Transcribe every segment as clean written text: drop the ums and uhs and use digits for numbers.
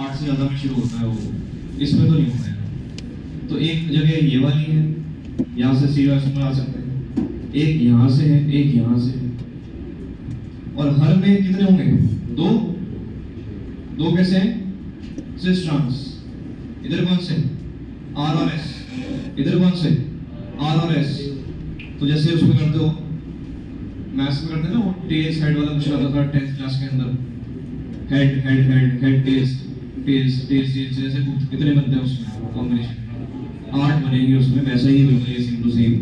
8 से ज़्यादा में शुरू होता है वो, इसमें तो नहीं हो पाएगा। तो एक जगह ये वाली है, यहाँ से सीधा डेसिमल आ सकते हैं, एक यहाँ से है, एक यहाँ से है, और हर में कितने होंगे? दो कैसे हैं? Cis trans. इधर कौन से? आर और एस। इधर कौन से? आर और एस। तो जैसे उसमें करते हो, मैथ्स में करते हैं ना, वो टेल्स हेड वाला कुछ आता था 10th क्लास के अंदर, head head head head tails tails tails tails, जैसे कितने बनते हैं उसमें कॉम्बिनेशन, 8 बनेंगे उसमें, वैसा ही बिल्कुल ये सेम टू सेम।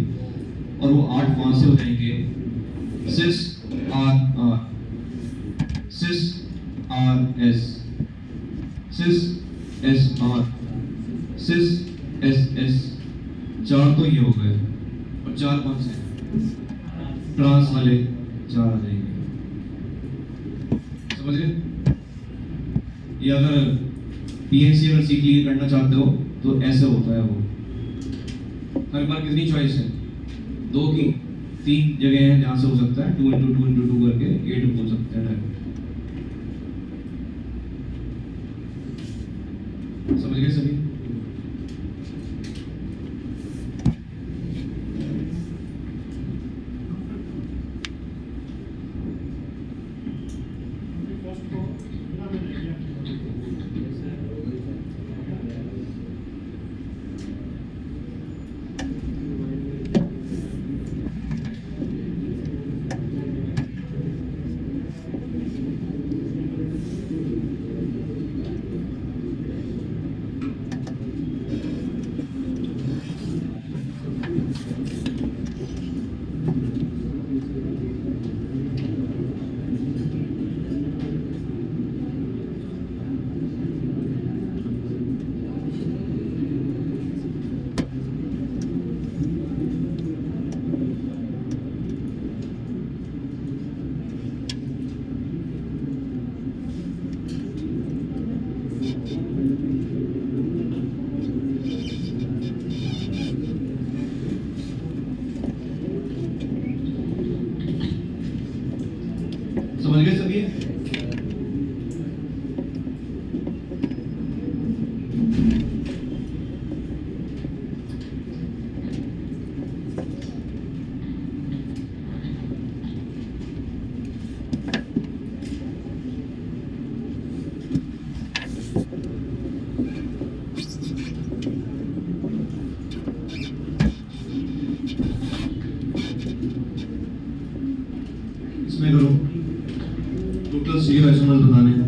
और वो 8 वहां से हो जाएंगे cis R R, cis R S, cis S R, cis S S. 4 तो ये हो गए, और 4 कौन से? ट्रांस वाले 4 आ जाएंगे। समझ गए? ये अगर पीएनसी अगर सीख लिए करना चाहते हो तो ऐसे होता है वो। हर बार कितनी चॉइस है? 2 की 3 जगह है जहां से हो सकता है, 2 into 2 into 2 करके 8 बोल सकते हैं डायरेक्ट। समझ गए सभी? समझ गए सभी? इसमें करो टोटल 0 डेसिमल बताने हैं।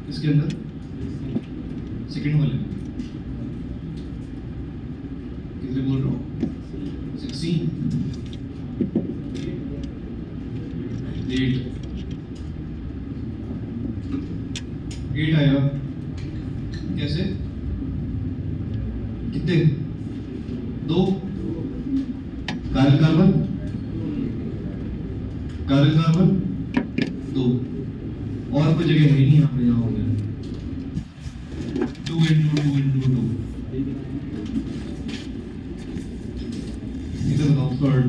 इसके अंदर सेकंड वाले कितने बोल रहा हूँ? 16 8 आया। कैसे? कितने? 2 कार्बन कार्बन कार्बन 2 और कोई जगह है नहीं यहाँ पे, यहाँ हो गया 2 into 2 into 2। इधर बताओ थर्ड।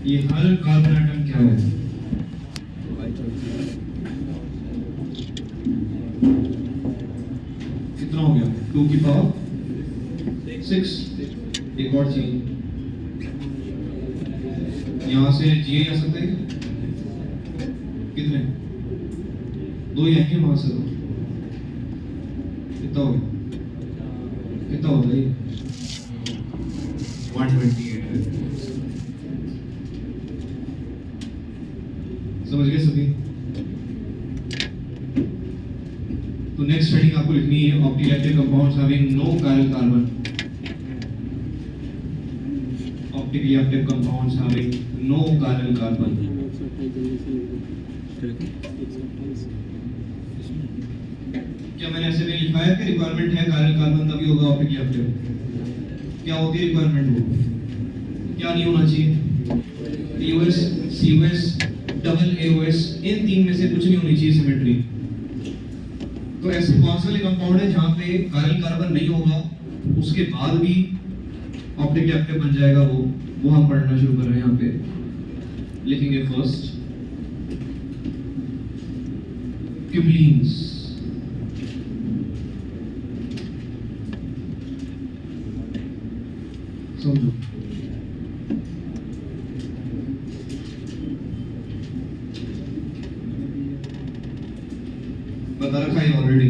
ये हर कार्बन एटम क्या है? कितना हो गया? 2 की पावर 6। एक और चीज यहाँ से जी आ सकते हैं कितने? 2 ही आएंगे वहां से। कितना हो गया? कितना हो गया? 128 है। समझ गए सभी? तो नेक्स्ट हेडिंग आपको लिखनी है optically compounds having no chiral carbon. Optically active compounds having no chiral carbon. क्या मैंने ऐसे नहीं लिखा है कि रिक्वायरमेंट है कायरल कार्बन तभी होगा ऑप्टिकली एक्टिव? क्या होती है रिक्वायरमेंट? वो क्या नहीं होना चाहिए? AOS, COS, डबल AOS, इन 3 में से कुछ नहीं होनी चाहिए सिमेट्री। तो ऐसे कौन सा कंपाउंड है जहां पे कायरल कार्बन नहीं होगा उसके बाद भी ऑप्टिकली एक्टिव बन जाएगा? वो हम पढ़ना शुरू कर रहे हैं। यहाँ पे लिखेंगे फर्स्ट क्यूबलीन्स। समझो बता रखा है ऑलरेडी।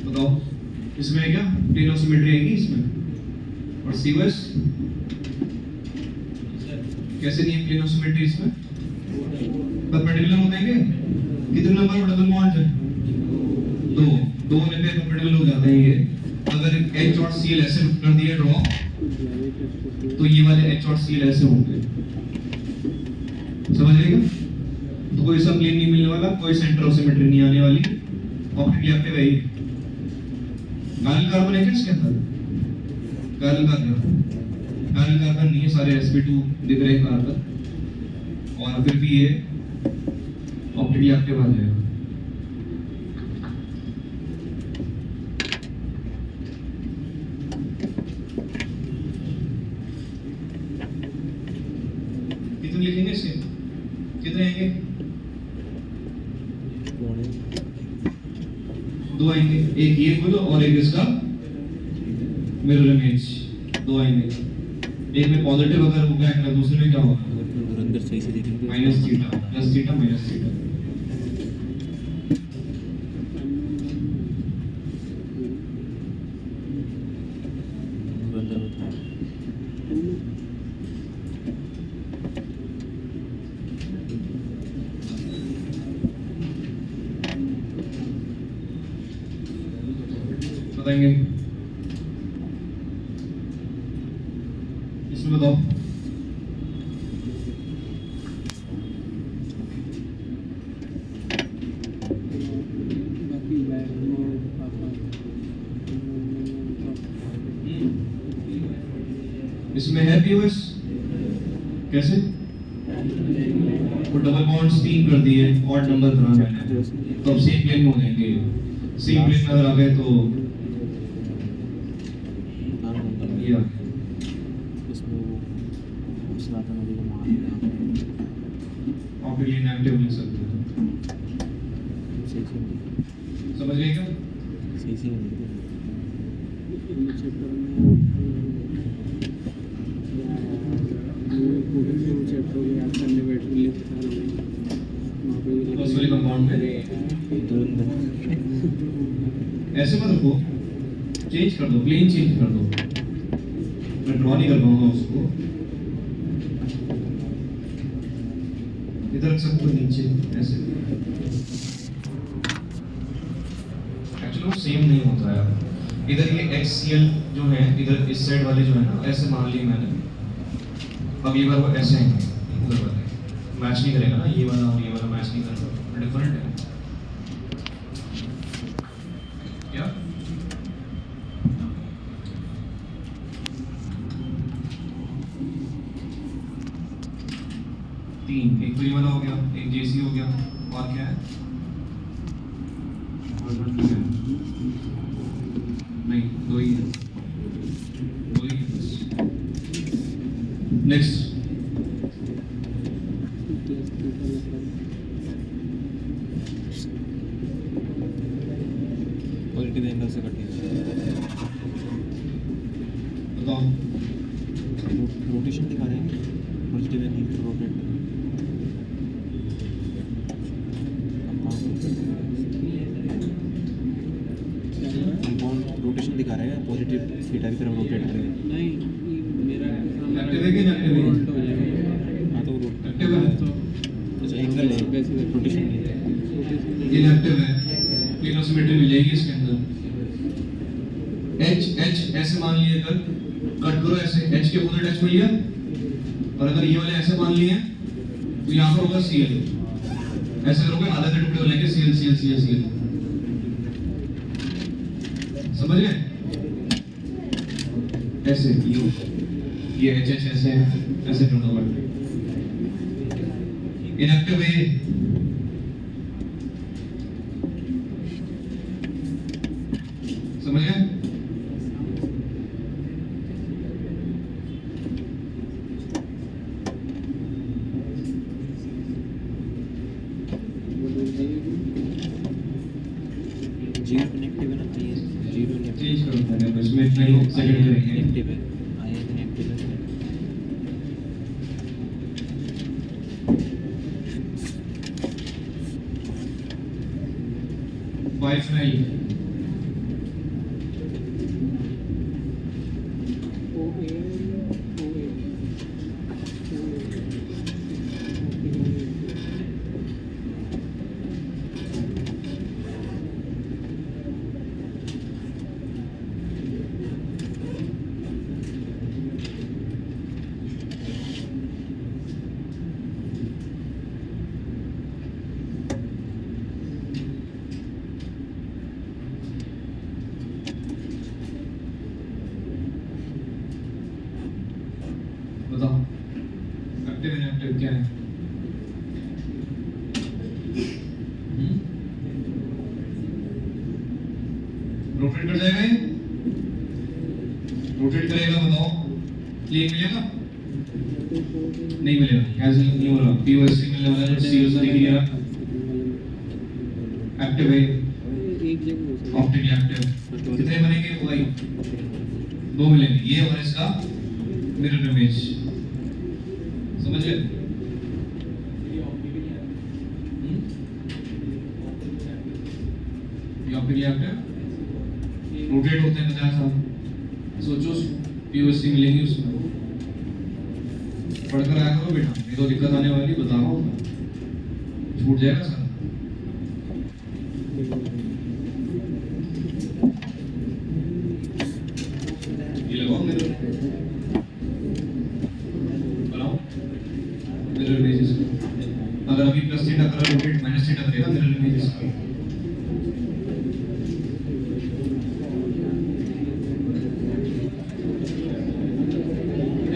बताओ इसमें है क्या? प्लेन ऑफ सिमेट्री आएगी इसमें। और COS कैसे नहीं है प्लेन ऑफ सिमेट्री इसमें? परपेंडिकुलर हो जाएंगे। कितने नंबर पर डबल बॉन्ड है? 2 होने पे परपेंडिकुलर हो जाते हैं ये। अगर H और Cl ऐसे कर दिए ड्रॉ तो ये वाले H और Cl ऐसे होंगे। समझ आएगा? तो कोई सा प्लेन नहीं मिलने वाला, कोई सेंटर ऑफ सिमेट्री नहीं आने वाली। ऑप्टिकली एक्टिव है। कायरल कार्बन है क्या इसके अंदर? कायरल कार्बन नहीं है, सारे sp2 दिख रहे हैं कार्बन, और फिर भी ये ऑप्टिकली एक्टिव आ जाएगा। कितने लिखेंगे इसके? कितने आएंगे? 2 आएंगे। एक ये बोलो और एक इसका मिरर इमेज। 2 आएंगे। एक में पॉजिटिव अगर होगा एक में दूसरे में क्या होगा? अंदर सही से देखेंगे minus theta plus theta minus theta. बताएंगे इसमें? बताओ इसमें है POS कैसे? वो डबल बॉन्ड्स 3 कर दिए और नंबर बनाना है तो अब सेम प्लेन में हो जाएंगे। सेम प्लेन में अगर आ गए तो ये ऑप्टिकली इनएक्टिव लिख सकते हैं। समझ गए क्या? सही से कंपाउंड में ऐसे मत रखो, चेंज कर दो, प्लेन चेंज कर दो। मैं ड्रॉ नहीं कर पाऊंगा उसको। इधर रख सकते हो नीचे ऐसे। एक्चुअली वो सेम नहीं होता है। इधर ये एक्सियल जो है, इधर इस साइड वाले जो है ना, ऐसे मान लिए मैंने। अब ये बार वो ऐसे आएंगे, इधर वाले मैच नहीं करेगा ना, ये वाला और ये वाला मैच नहीं करेगा, डिफरेंट है क्या? तीन, एक तो ये वाला हो गया, एक जेसी हो गया, और क्या है? नहीं, दो ही है, दो ही है बस। नेक्स्ट पॉजिटिव एंगल से कटिंग। बताओ। रोटेशन दिखा रहे हैं, पॉजिटिव एंगल पे रोटेट। कंपाउंड रोटेशन दिखा रहे हैं, पॉजिटिव थीटा की तरफ रोटेट कर रहे हैं। नहीं मेरा एक्टिव है कि इनएक्टिव है? हाँ तो एक्टिव है तो अच्छा एंगल है, रोटेशन नहीं है। इनएक्टिव है, तीनों सिमेट्री मिलेगी इसके अंदर। एच एच ऐसे मान लिए, अगर कट करो ऐसे, एच के पूरे टच मिल गया, और अगर ये वाले ऐसे मान लिए तो यहाँ पर होगा सीएल। ऐसे करोगे आधे आधे टुकड़े हो जाएंगे, सीएल सीएल सीएल सीएल। समझ गए? ऐसे ये एच एच ऐसे ऐसे दोनों वर्ड। इनएक्टिव है, समझ गए? जीरो नेगेटिव है ना, जीरो नेगेटिव चेंज करो मैंने बस में इतना ही सेकंड करेंगे। नेगेटिव है, आयन नेगेटिव है। बाइफिनाइल बताओ, एक्टिव इनएक्टिव क्या है? रोटेट कर जाएगा ये? रोटेट करेगा, बताओ क्लीन मिलेगा? नहीं मिलेगा, कैंसिल नहीं हो रहा। पीओएससी मिलने वाला है, सीओ से दिख रहा। एक्टिव है, एक जगह हो सकता ऑप्टिकली एक्टिव। कितने बनेंगे? भाई दो मिलेंगे, ये और इसका मिरर इमेज। समझ गए? ये ऑप्टिकली एक्टिव रोटेट होते हैं 50 साल। सोचो पीओएससी मिलेंगी उसमें, पढ़कर आया करो बेटा, नहीं तो दिक्कत आने वाली, बता रहा हूँ मैं, छूट जाएगा सर। ये लगाओ मिरर, बनाओ मिरर इमेजेस। अगर अभी प्लस थीटा कर रोटेट माइनस थीटा करेगा मिरर इमेजेस का।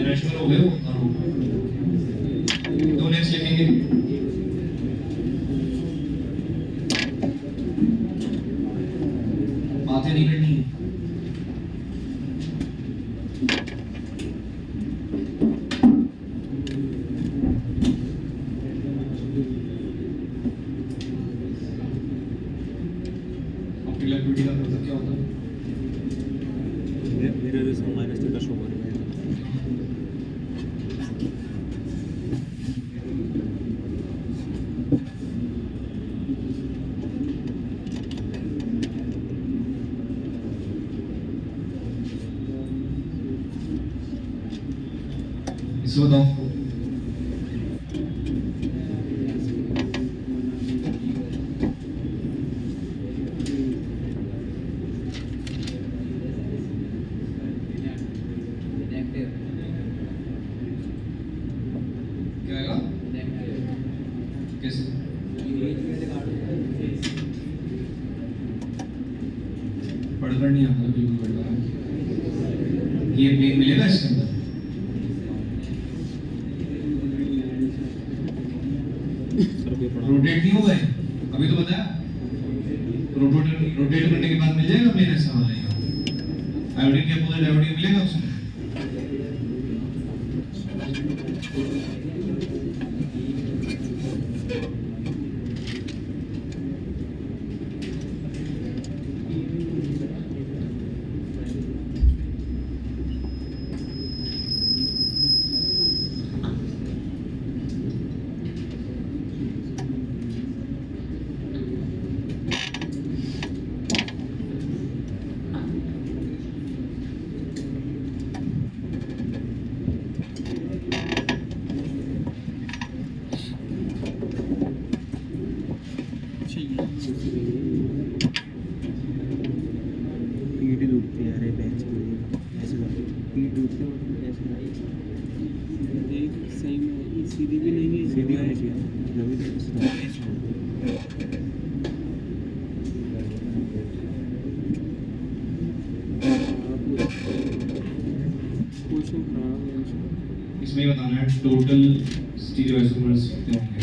नेचुरल हो गए वो, दो नेक्स्ट लिखेंगे। बातें नहीं करनी है। ऑप्टिकल एक्टिविटी का मतलब क्या होता है? मिरर इसमें माइनस थीटा शो करेगा। इसको बताओ। क्या आएगा? कैसे? पढ़कर नहीं आता बिल्कुल पढ़कर। ये प्लेन मिलेगा इसके अंदर? रोटेट नहीं हुआ है अभी तो बताया। रोटेट करने के बाद मिल जाएगा प्लेन, ऐसा हो जाएगा। आयोडीन के अपोजिट आयोडीन मिलेगा उसमें। पीठ दुखती है, अरे बेंच पे ऐसे पीठ दुखती है ऐसे। एक सही में ये सीधी भी नहीं है, सीधी होनी चाहिए जो भी क्वेश्चन खराब है इसमें। इसमें ये बताना है टोटल स्टीरियोइसोमर्स कितने होंगे।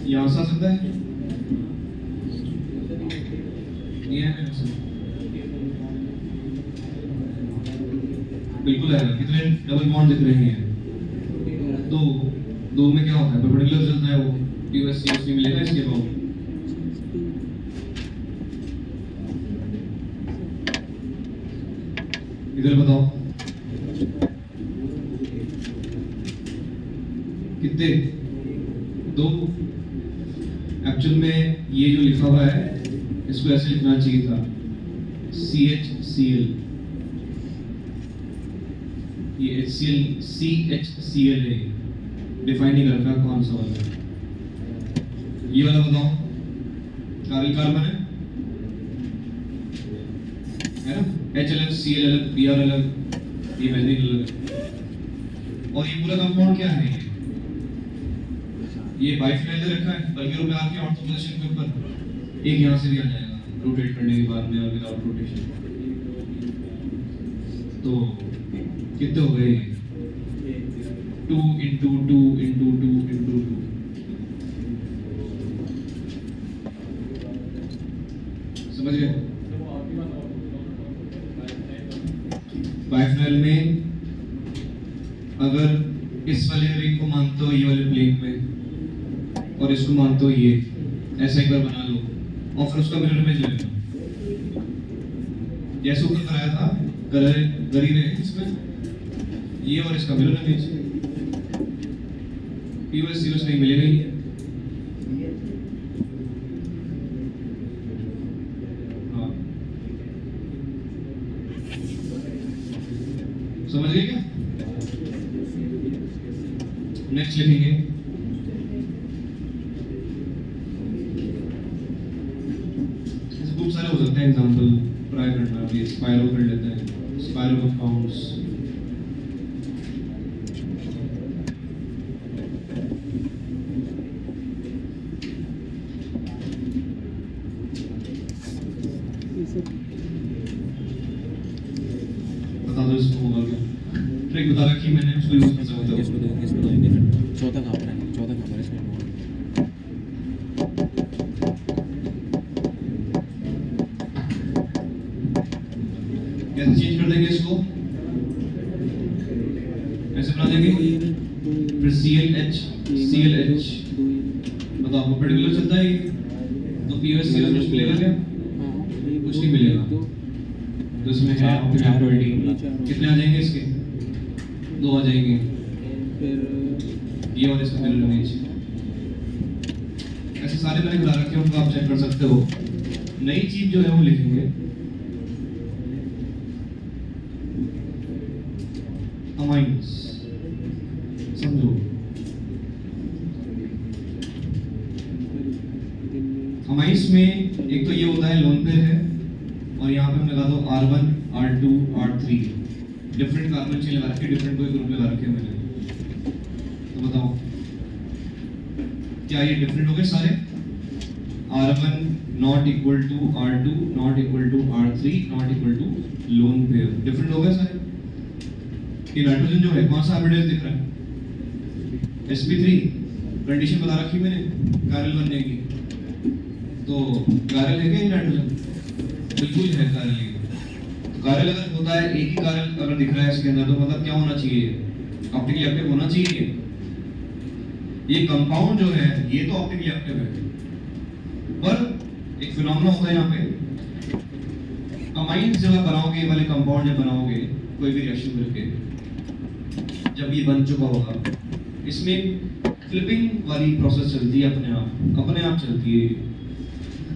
यहाँ से आ सकता है? नहीं है मेरे से। बिल्कुल आएगा। कितने डबल बॉन्ड दिख रहे हैं? दो में क्या होता है? परपेंडिकुलर चलता है वो। POS मिलेगा इसके बाद। इधर बताओ कितने? दो। एक्चुअल में ये जो लिखा हुआ है इसको ऐसे लिखना चाहिए था, CHCl। ये CHCl है, डिफाइन नहीं कर रखा कौन सा वाला है। ये वाला बताओ, कार्बन है ना? H अलग, Cl अलग, Br अलग, ये बेंजीन अलग। और ये पूरा कंपाउंड क्या है? ये बाइफिनाइल दे रखा है, बल्कि में आके ऑर्थो पोजीशन के ऊपर एक यहाँ से भी आ जाएगा रोटेट करने के बाद में और विदाउट रोटेशन। तो कितने हो गए? 2 into 2 into 2 into 2। समझ गए? बाइफिनाइल में अगर इस वाले रिंग को मानते हो ये वाले प्लेन में और इसको मानते हो ये, ऐसा एक बार बना लो और फिर उसका मिरर इमेज ले लो। जैसे ऊपर कराया था गरी ने इसमें, ये और इसका मिरर इमेज। POS नहीं मिलेगा ही। हाँ, समझ गए क्या? नेक्स्ट लिखेंगे अभी स्पाइरो कर लेते हैं, स्पाइरो कंपाउंड्स। ये सब बता दो इसको होगा क्या? ट्रिक बता रखी मैंने, उसको यूज कर सकते हो। इसको देंगे फिर चौथा कहाँ पर है, चौथा कहाँ पर है इसमें? कैसे चेंज कर देंगे इसको? ऐसे बना देंगे, फिर CLH CLH बताओ पर्टिकुलर चलता है ये? तो POS COS कुछ मिलेगा क्या? कुछ नहीं मिलेगा। तो इसमें है ऑप्टिकल क्वालिटी, कितने आ जाएंगे इसके? 2 आ जाएंगे, फिर ये और इसका मिरर इमेज। ऐसे सारे मैंने बना रखे हैं, उनको आप चेक कर सकते हो। नई चीज जो है वो लिखेंगे अमाइंस, समझो। अमाइंस में एक तो ये होता है लोन पेयर है, और यहाँ पे हम लगा दो R1 R2 R3, different carbon chain लगा रखे, डिफरेंट कोई ग्रुप लगा रखे मैंने। तो बताओ क्या ये डिफरेंट हो गए सारे? R1 not equal to R2 not equal to R3 not equal to lone pair, different हो गए सारे। ये नाइट्रोजन जो है कौन सा हाइब्रिडाइज दिख रहा है? sp3, कंडीशन बता रखी मैंने कायरल बनने की। तो कायरल है क्या ये नाइट्रोजन? बिल्कुल है कायरल। तो कायरल अगर होता है, एक ही कायरल अगर दिख रहा है इसके अंदर, तो मतलब क्या होना चाहिए? ऑप्टिकली एक्टिव होना चाहिए। ये कंपाउंड जो है ये तो ऑप्टिकली एक्टिव है, पर एक फिनोमेना होता है यहाँ पे, अमाइंस जब आप बनाओगे, ये वाले कंपाउंड जब बनाओगे कोई भी रिएक्शन करके, जब ये बन चुका होगा, इसमें फ्लिपिंग वाली प्रोसेस चलती है अपने आप चलती है।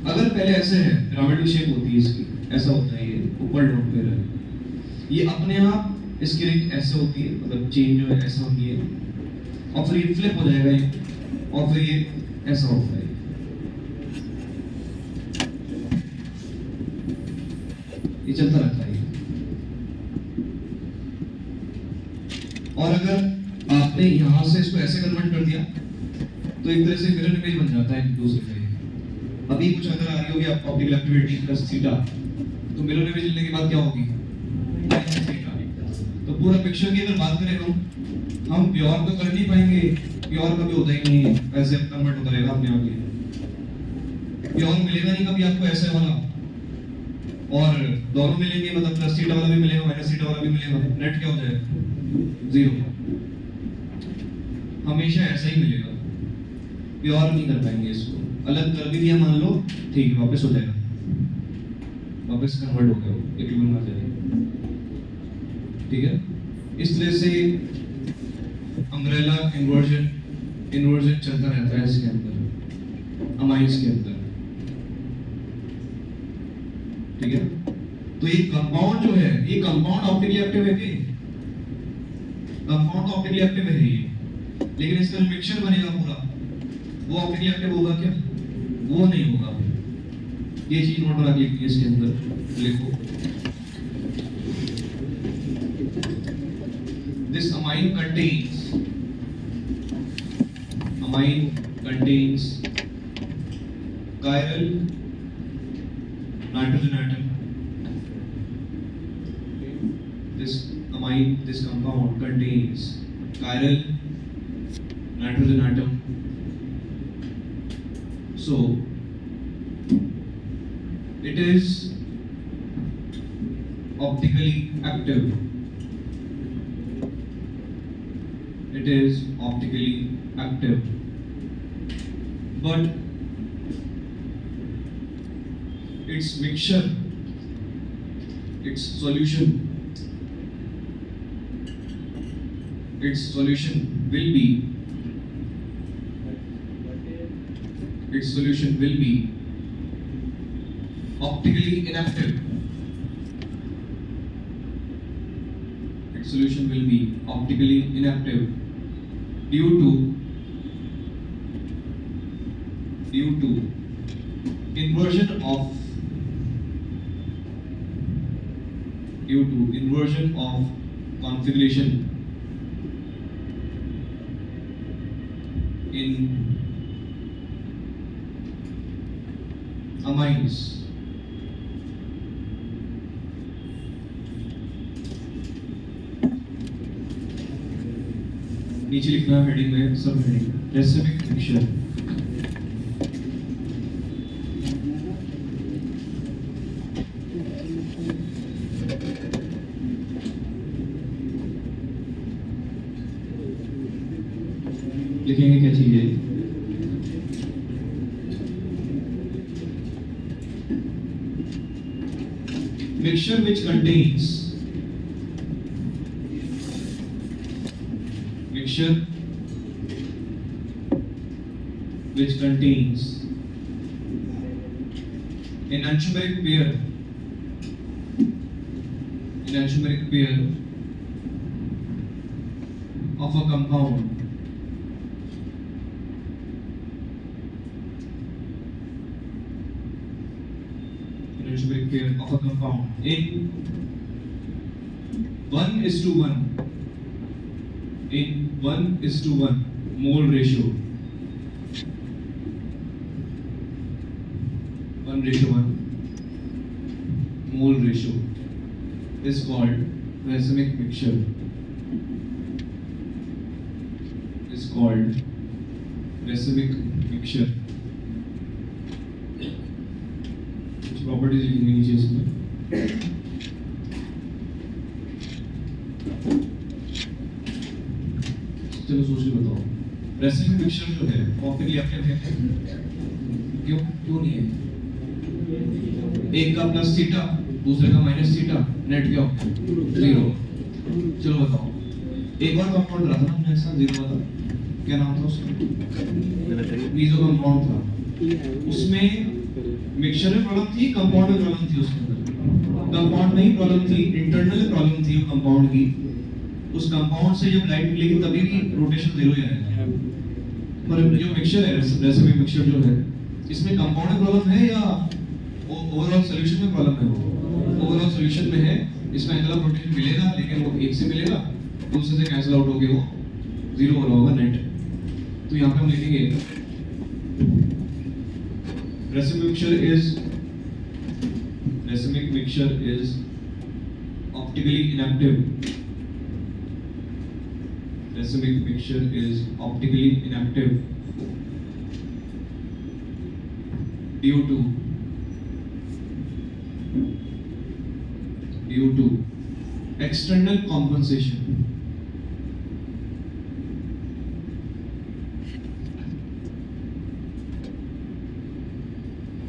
अगर पहले ऐसे है, पिरामिडल शेप होती है इसकी, ऐसा होता है, ये ऊपर डाउन पे है, ये अपने आप इसकी रेंज ऐसे होती है, मतलब चेंज जो है ऐसा होती है, और फिर ये फ्लिप हो जाएगा ये, और फिर ये ऐसा होता है। ये चलता रहता है। और अगर आपने यहां से इसको ऐसे कन्वर्ट कर दिया, तो एक तरह से मिरर इमेज बन जाता है दूसरे का। अभी कुछ अगर आ रही होगी आप ऑप्टिकल एक्टिविटी प्लस थीटा, तो मिरर इमेज लेने के बाद क्या होगी? थीटा। तो पूरा पिक्चर की अगर बात करें हम प्योर तो कर नहीं पाएंगे, प्योर कभी होता ही नहीं है, ऐसे कन्वर्ट होता रहेगा अपने आप ही। प्योर मिलेगा नहीं कभी आपको ऐसे वाला, और दोनों मिलेंगे, मतलब प्लस थीटा वाला भी मिलेगा माइनस थीटा वाला भी मिलेगा, नेट क्या हो जाएगा? 0। हमेशा ऐसा ही मिलेगा, प्योर नहीं कर पाएंगे इसको। अलग कर भी दिया मान लो, ठीक है, वापस हो जाएगा, वापस कन्वर्ट हो गया, इक्विलिब्रियम आ जाएगा। ठीक है, इस तरह से अम्ब्रेला इन्वर्जन चलता रहता है इसके अंदर, अमाइंस के अंदर। ठीक है, तो ये कंपाउंड जो है, ये कंपाउंड ऑप्टिकली एक्टिव है कि? कंपाउंड तो ऑप्टिकली एक्टिव है ही, लेकिन इसका मिक्सचर बनेगा पूरा, वो ऑप्टिकली एक्टिव होगा क्या? वो नहीं होगा। ये चीज नोट बना के लिखिए, इसके अंदर लिखो, this amine contains chiral nitrogen atom. This compound contains chiral nitrogen atom. So it is optically active. It is optically active, but its mixture, its solution will be optically inactive. Its solution will be optically inactive due to inversion of due to inversion of configuration in amines नीचे लिखना है heading में सब heading racemic mixture लिखेंगे क्या चीज है mixture which contains mixture which contains enantiomeric pair of a compound enantiomeric pair of a compound in 1:1 in 1:1 mole ratio 1:1 mole ratio is called racemic mixture is called racemic mixture कुछ properties लिखेंगे नीचे इसमें चलो सोच के बताओ racemic mixture जो है ऑप्टिकली एक्टिव है क्यों नहीं है एक का प्लस थीटा दूसरे का माइनस थीटा नेट क्या होगा 0 चलो बताओ एक बार कंपाउंड रहा था ना हमने ऐसा 0 वाला क्या नाम था उसका मीजो कंपाउंड था उसमें मिक्सचर में प्रॉब्लम थी कंपाउंड में प्रॉब्लम थी उसके अंदर कंपाउंड में ही प्रॉब्लम थी इंटरनल प्रॉब्लम थी वो कंपाउंड की उस कंपाउंड से जब लाइट मिलेगी तभी भी रोटेशन 0 ही आएगा पर जो मिक्सचर है रेसिमिक मिक्सचर जो है इसमें कंपाउंड में प्रॉब्लम है या ओवरऑल सॉल्यूशन में प्रॉब्लम है ओवरऑल सॉल्यूशन में है इसमें एंगल ऑफ रोटेशन मिलेगा लेकिन वो एक से मिलेगा दूसरे से कैंसिल आउट होके वो 0 हो रहा होगा नेट तो यहाँ पे हम लिखेंगे racemic mixture is optically inactive racemic mixture is optically inactive due to external compensation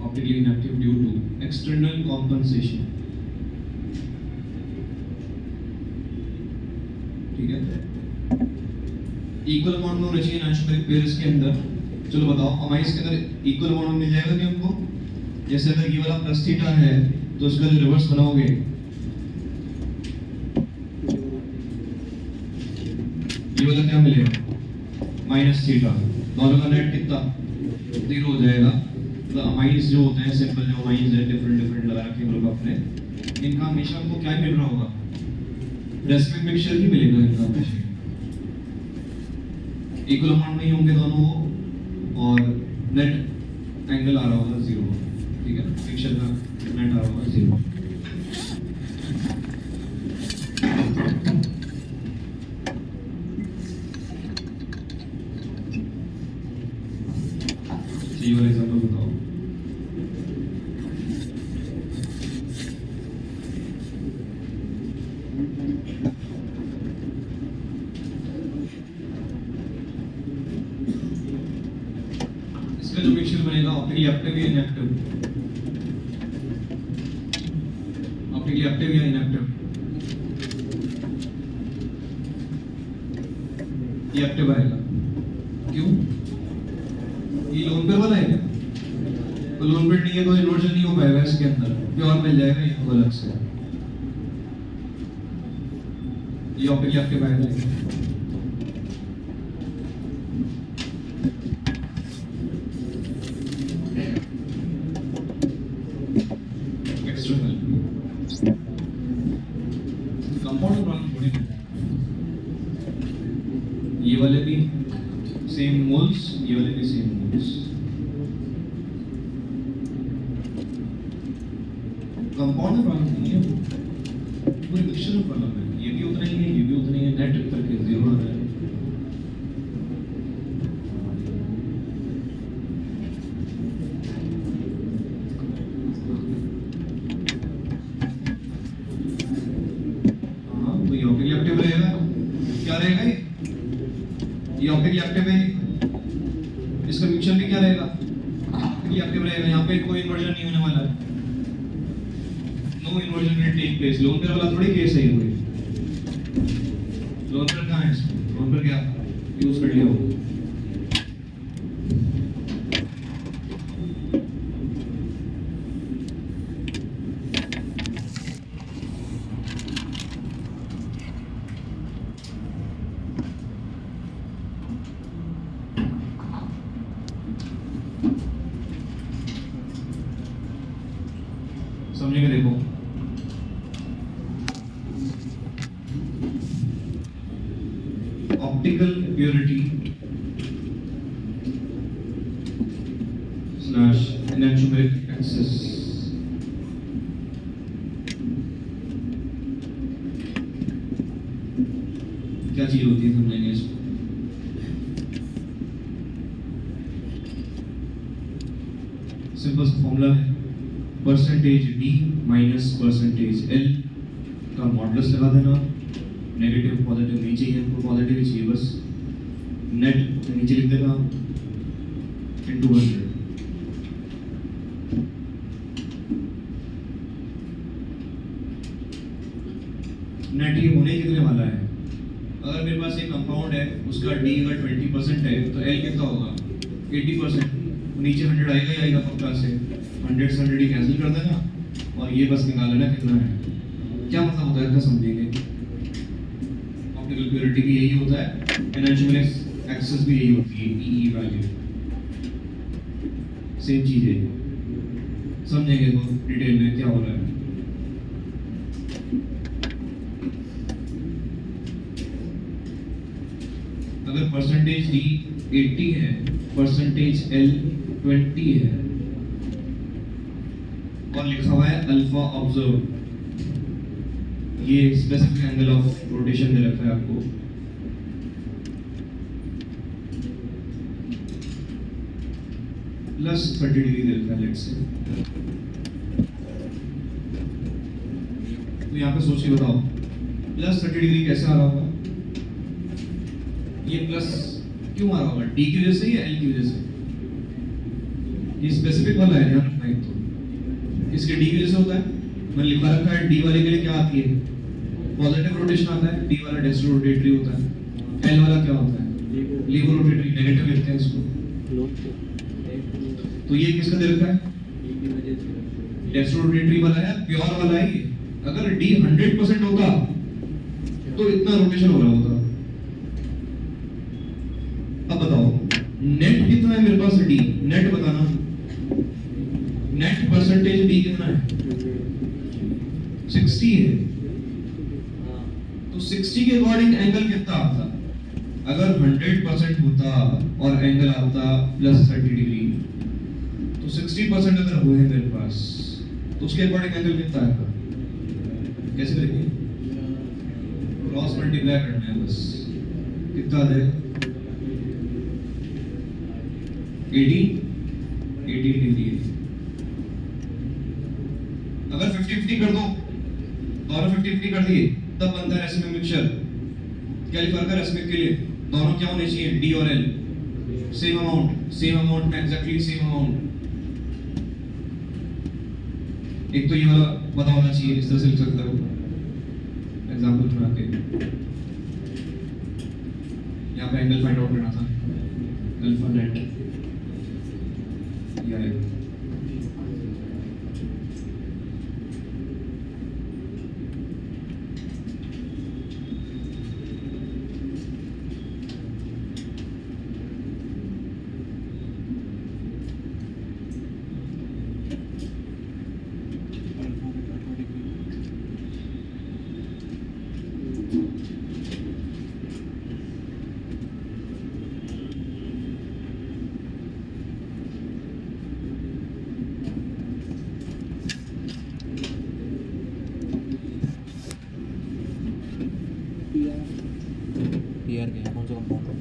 optically inactive due to external compensation ठीक है इक्वल अमाउंट में होना चाहिए एनांटियोमेरिक पेयर्स के अंदर चलो बताओ अमाइंस के अंदर इक्वल अमाउंट मिल जाएगा कि हमको जैसे अगर ये वाला प्लस थीटा है तो इसका जो रिवर्स बनाओगे ये वाला क्या मिलेगा माइनस थीटा दोनों का नेट कितना 0 हो जाएगा तो अमाइंस जो होते हैं सिंपल जो अमाइंस है डिफरेंट लगा रखे ग्रुप अपने इनका हमेशा हमको क्या मिल रहा होगा रेसिमिक मिक्सचर ही मिलेगा इनका हमेशा इक्वल अमाउंट में ही होंगे दोनों और नेट एंगल आ रहा होगा 0 ठीक है मिक्सचर का नेट आ रहा होगा 0 ये वाला एग्जांपल बताओ इसका जो मिक्सचर बनेगा ऑप्टिकली एक्टिव या इनएक्टिव ऑप्टिकली एक्टिव या इनएक्टिव ये एक्टिव आएगा क्यों ये लोन पेयर वाला है क्या तो लोन पेयर नहीं है तो इन्वर्जन नहीं हो पाएगा इसके अंदर प्योर मिल जाएगा ये अलग से ये ऑप्टिकली एक्टिव आएगा एक्सटर्नल ये वाले भी सेम मोल्स, ये वाले भी सेम मोल्स। कंपाउंड में प्रॉब्लम नहीं है, पूरे मिक्सचर में प्रॉब्लम है। ये भी उतना ही है, ये भी उतना ही है, नेट करके 0 आ रहा है। हाँ, तो ये ऑप्टिकली एक्टिव रहेगा। क्या रहेगा ये ऑप्टिकली एक्टिव है। इसका मिक्सचर भी क्या रहेगा, ऑप्टिकली एक्टिव रहेगा। यहाँ पे कोई इन्वर्जन नहीं होने वाला है, no inversion will take place. Lone pair वाला थोड़ी केस है ये कोई। लोन पेयर कहाँ है इसमें, लोन पेयर क्या यूज कर लिया हो। समझेंगे, देखो optical purity slash enantiomeric excess. क्या चीज होती है, समझेंगे इसको। सिंपल सा फॉर्मूला है, percentage D minus percentage L का मॉडुलस लगा देना। नेगेटिव पॉजिटिव नहीं चाहिए हमको, पॉजिटिव ही चाहिए बस। नेट नीचे लिख देना इनटू 100। नेट ये होने कितने वाला है, अगर मेरे पास एक कंपाउंड है उसका डी अगर 20% है तो एल कितना होगा 80%। नीचे 100 आएगा ही आएगा पक्का से। 100 से 100 ही कैंसिल कर देना और ये बस निकाल लेना कितना है। क्या मतलब होता है इसका, समझेंगे। ऑप्टिकल प्योरिटी भी यही होता है, एनाटॉमिक एक्सेस भी यही होती है, ई वैल्यू सेम चीज है। समझेंगे तो डिटेल में क्या हो रहा है। अगर परसेंटेज डी 80 है, परसेंटेज एल 20 है और लिखा हुआ है अल्फा ऑब्जर्व, ये स्पेसिफिक एंगल ऑफ रोटेशन दे रखा है आपको। प्लस 30 डिग्री दे रखा है लेट्स से। तो यहाँ पे सोच के बताओ प्लस 30 डिग्री कैसे आ रहा होगा। ये प्लस क्यों आ रहा होगा, डी की वजह से या एल की वजह से। ये स्पेसिफिक वाला है, ध्यान रखना। एक तो इसके डी की वजह से होता है, मैंने लिखा रखा है डी वाले के लिए क्या आती है, पॉजिटिव रोटेशन आता है। डी वाला डेस्ट्रो रोटेटरी होता है। एल वाला क्या होता है, लीवो रोटेटरी, नेगेटिव लिखते हैं इसको। तो ये किसका दे रखा है, डेस्ट्रो रोटेटरी वाला है, प्योर वाला है ये। अगर डी 100% होता तो इतना रोटेशन हो रहा होता। अब बताओ नेट कितना है मेरे पास, डी नेट बताना। नेट परसेंटेज डी कितना है, 60 है। तो 60 के अकॉर्डिंग एंगल कितना आता, अगर 100% होता और एंगल आता प्लस 30 डिग्री, तो 60% अगर हुए मेरे पास तो उसके अकॉर्डिंग एंगल कितना आएगा। कैसे करेंगे, क्रॉस मल्टीप्लाई करना है बस। कितना दे 80 डिग्री है। अगर 50-50 कर दो, दोनों 50-50 कर दिए, तब बनता है रेसिमिक मिक्सचर। क्या लिखा रखा है रेसिमिक के लिए, दोनों क्या होने चाहिए, डी और L same amount exactly same amount. एक तो ये वाला पता होना चाहिए, इस तरह से लिख सकते हो एग्जांपल बना के। यहाँ पे एंगल फाइंड आउट करना था, अल्फा नेट ये आएगा। सा कंपाउंड है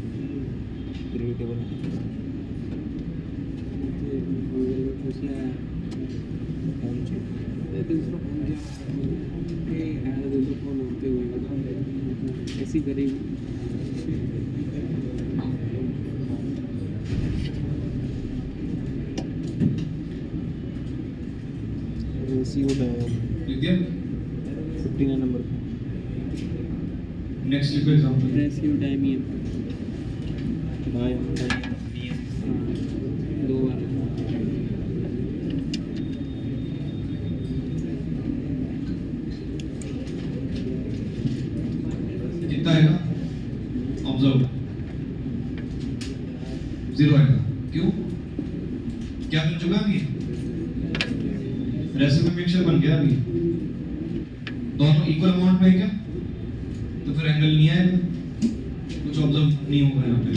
पीरियडिक टेबल में। गूगल में पूछ लिया कौन सी दूसरा फोन क्या है दूसरा फोन होते हुए ऐसी गरीब सी वो लिख दिया 59 नंबर पे। नेक्स्ट लिखो एग्जांपल रेसियो डायमियन दो बार कितना आएगा ऑब्जर्व 0 आएगा। क्यों क्या बन चुका अभी रेसिपी मिक्सचर बन गया अभी दोनों इक्वल अमाउंट में है क्या तो फिर एंगल नहीं आएगा कुछ ऑब्जर्व नहीं होगा यहाँ पे।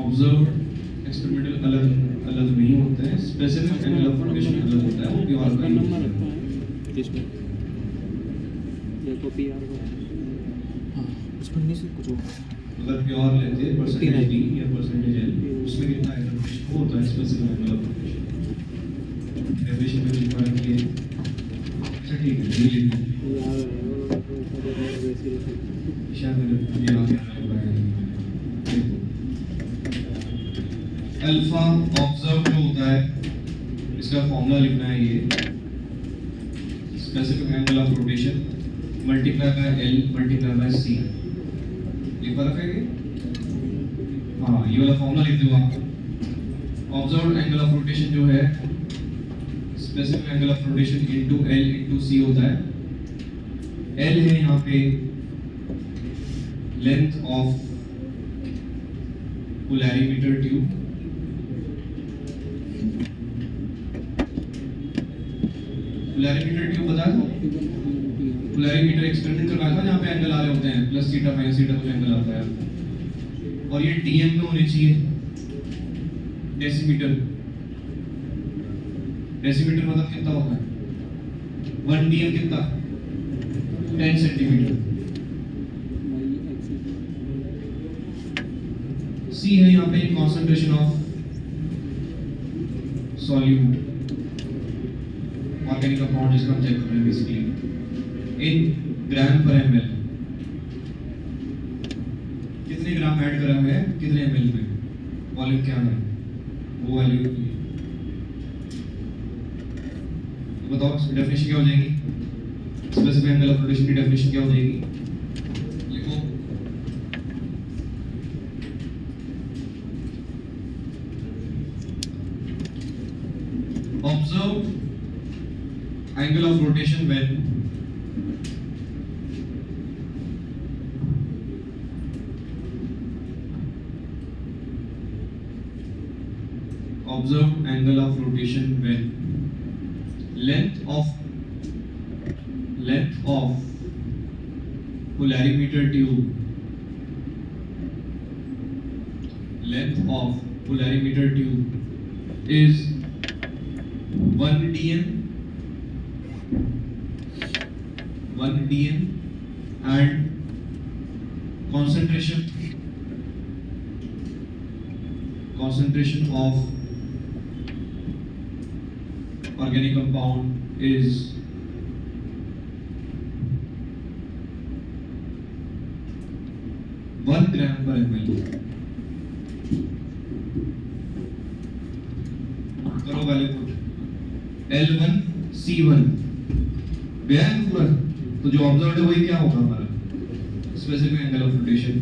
ऑब्जर्व एक्सपेरिमेंटल अलग अलग नहीं होता है स्पेसिफिक एंगल ऑफ रोटेशन अलग होता है वो भी और आपका नंबर रखा है किसमें? देखो पीआर को हाँ उसमें नहीं से कुछ होगा। अगर प्योर लेते हैं परसेंटेज डी या परसेंटेज एल उसमें कितना आएगा वो होता है specific angle of rotation definition में लिखा है कि अच्छा ठीक है ये लिख दें याद है वैसे शायद ये आ गया अल्फा ऑब्जर्व जो होता है इसका फॉर्मूला लिखना है ये specific angle of rotation multiply by L multiply by C लिखा रखा है ये हाँ ये वाला फॉर्मूला लिख दो आप ऑब्जर्व्ड एंगल ऑफ रोटेशन जो है specific angle of rotation into L into C होता है एल है यहाँ पे length of polarimeter tube polarimeter tube बता दो पोलैरिमीटर एक्सपेरिमेंट करवाया था जहाँ पे एंगल आ रहे होते हैं प्लस थीटा माइनस थीटा कुछ एंगल आता है और ये डीएम में होने चाहिए डेसीमीटर डेसीमीटर मतलब कितना होता है 1 डीएम कितना 10 सेंटीमीटर सी है यहाँ पे concentration of solute organic compound जिसका हम चेक कर रहे हैं बेसिकली इन ग्राम पर एमएल कितने ग्राम ऐड करा है कितने एमएल में वॉल्यूम क्या है वो वैल्यू बताओ डेफिनेशन क्या हो जाएगी स्पेसिफिक एंगल ऑफ रोटेशन की डेफिनेशन क्या हो जाएगी लिखो observe angle of rotation when observed angle of rotation when length of polarimeter tube is 1 dm and concentration of organic compound is 1 gram per ml करो value put L1 C1 बयान ऊपर तो जो ऑब्जर्व्ड है वही क्या होगा हमारा स्पेसिफिक एंगल ऑफ रोटेशन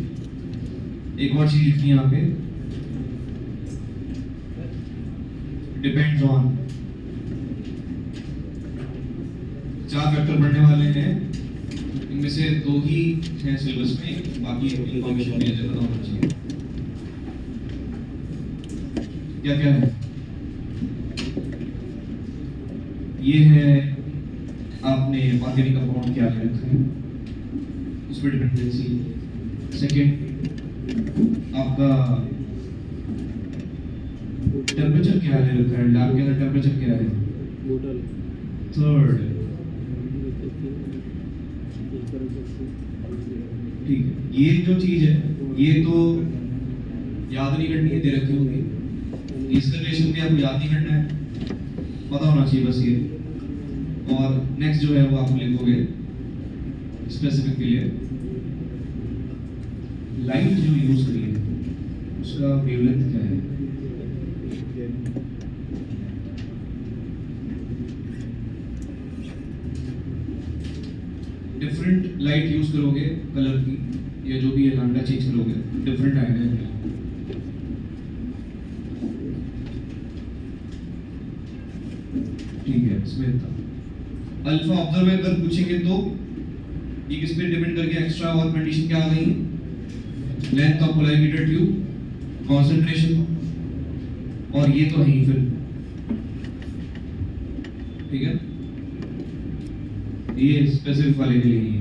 एक और चीज लिखनी है यहाँ पे डिपेंड्स ऑन 4 फैक्टर पढ़ने वाले हैं इनमें से 2 ही हैं सिलेबस में बाकी इंफॉर्मेशन मिल जाएगा होना चाहिए क्या क्या है ये है आपने ऑर्गेनिक कंपाउंड क्या ले रखा है उस पर डिपेंडेंसी सेकंड आपका टेम्परेचर क्या ले रखा है लैब के अंदर टेम्परेचर क्या है बोतल थर्ड ठीक है। ये जो चीज है ये तो याद नहीं करनी है, दे रखी होगी। इसका रिलेशन भी आपको याद नहीं करना है, पता होना चाहिए बस ये। और नेक्स्ट जो है वो आप लिखोगे स्पेसिफिक के लिए लाइट जो यूज करी है उसका वेवलेंथ क्या है। डिफरेंट लाइट यूज करोगे कलर की या जो भी है लैम्डा चेंज करोगे डिफरेंट आएगा। ठीक है, इसमें था अल्फा ऑब्जर्वर अगर पूछेंगे तो ये किस पे डिपेंड करके एक्स्ट्रा और कंडीशन क्या आ गई, length of polarimeter tube, concentration, और ये तो है ही फिर। ठीक है, ये स्पेसिफिक वाले के लिए ही है।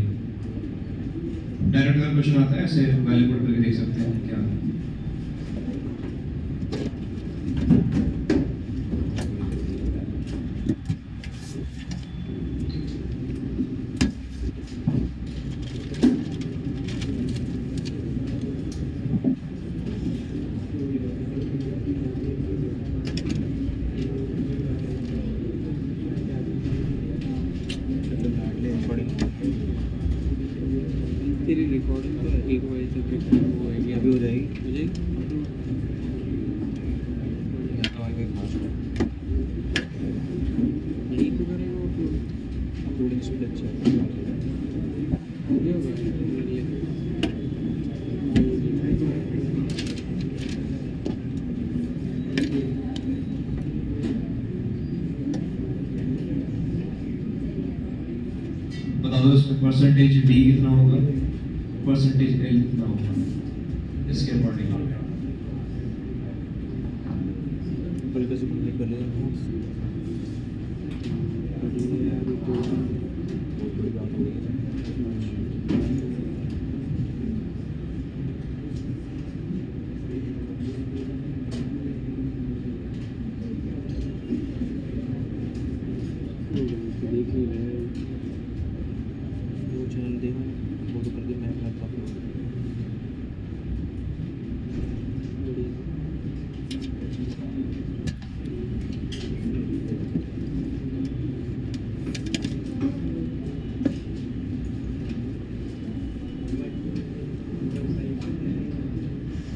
डायरेक्ट अगर क्वेश्चन आता है ऐसे वैल्यू पुट करके देख सकते हैं क्या है। तेरी रिकॉर्डिंग तो 1 बजे तक रिकॉर्ड हो जाएगी। अभी हो जाएगी। हो जाएगी। या तो आगे फास्ट यही तो करेगा अपलोड। अपलोडिंग स्पीड अच्छा है। हो गया होगा बता दो इसमें परसेंटेज डी कितना होगा, परसेंटेज एल कितना होगा, इसके अकॉर्डिंग हल्का से कंप्लीट कर लेते हैं। यार तो बहुत बड़ी बात हो रही है। देख नहीं रहे। वो चैनल देखो, वो तो कर दिया मैं अपना अपलोड।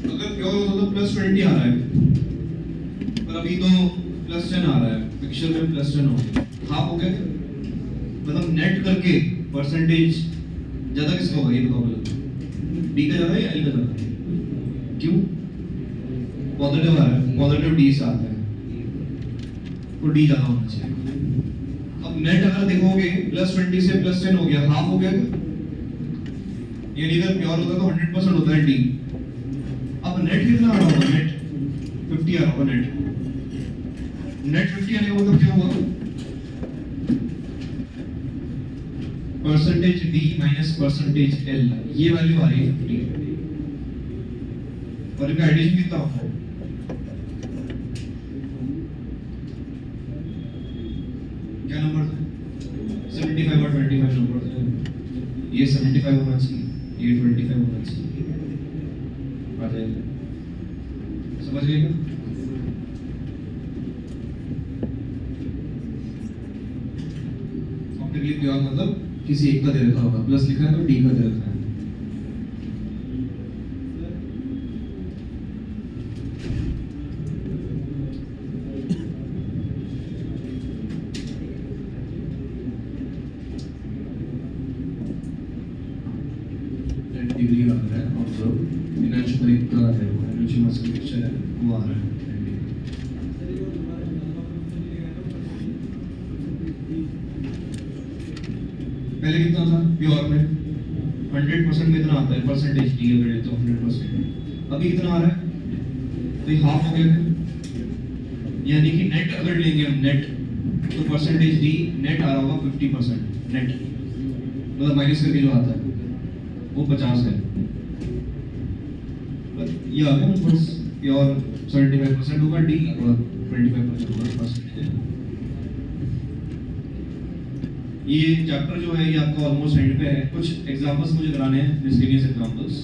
अगर प्योर होता तो +20 आ रहा है, पर अभी तो +10 आ रहा है। पिक्चर में +10 हो गया, हाफ हो गया। मतलब नेट करके परसेंटेज ज्यादा किसका होगा ये बताओ मुझे। डी का ज्यादा है या एल का ज्यादा? क्यों? पॉजिटिव आ रहा है, पॉजिटिव डी से आता है तो डी ज्यादा होना चाहिए। अब नेट अगर देखोगे +20 से +10 हो गया, हाफ हो गया क्या? यानी अगर प्योर होता तो 100% होता है डी। अब नेट कितना आ रहा होगा? नेट 50 आ रहा होगा। नेट 50 आने का मतलब क्या हुआ? Percentage D minus percentage L, ये वैल्यू आ रही है 50 और इनका एडिशन कितना होता है? क्या नंबर है? 75 और 25 नंबर है। ये 75 होना चाहिए, ये 25 होना चाहिए। आ जाएगा, समझ गए क्या? ऑप्टिकली प्योर मतलब किसी एक का दे रखा होगा, प्लस लिखा है तो डी का दे रखा है। डिग्री आ रहा है ऑब्जर्व इनर्शियल तरीके का है, वो इनर्शियल मसल पिक्चर है वो आ रहा है। पहले कितना था प्योर में? 100% में इतना आता है परसेंटेज डी अगर तो 100%। अभी कितना आ रहा है? तो ये हाफ हो गया। यानी कि नेट अगर लेंगे हम नेट तो परसेंटेज डी नेट आ रहा होगा 50% नेट, मतलब माइनस करके जो आता है वो 50 है। ये आ गया बस प्योर 75% होगा डी और 25% होगा परसेंटेज। ये चैप्टर जो है ये आपका ऑलमोस्ट एंड पे है, कुछ एग्जांपल्स मुझे कराने हैं, मिसलेनियस एग्जांपल्स।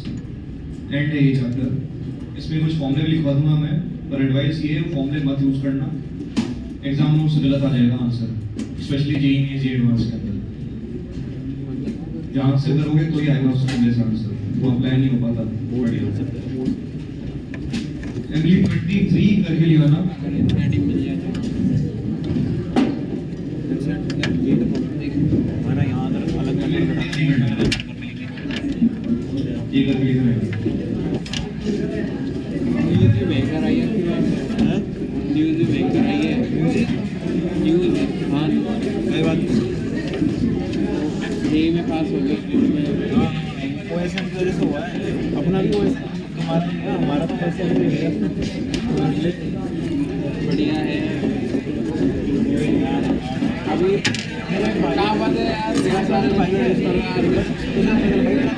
एंड है ये चैप्टर, इसमें कुछ फॉर्मूले भी लिखवा दूंगा मैं, पर एडवाइस ये है फॉर्मूले मत यूज करना, एग्जाम में उससे गलत आ जाएगा आंसर, स्पेशली जेईई जी एडवांस के अंदर। जहाँ से करोगे तो ही आएगा उसका जैसा आंसर, वो अप्लाई नहीं हो पाता। एमली 23 करके लिया ना, हेडिंग मिल जाए हमारा यहाँ अलग अलग ये करके लिख रहे हैं। न्यूज़ भी भयंकर आई है न्यूज़ भी भयंकर आई है न्यूज़। हाँ सही बात। जेईई में पास हो गए। ओएसएम की वजह से हुआ है, अपना भी ओएसएम तुम्हारा नहीं है, हमारा तो ओएसएम भी है। बढ़िया है। अभी क्या बात है यार, डिपेंड कर रहा है यार।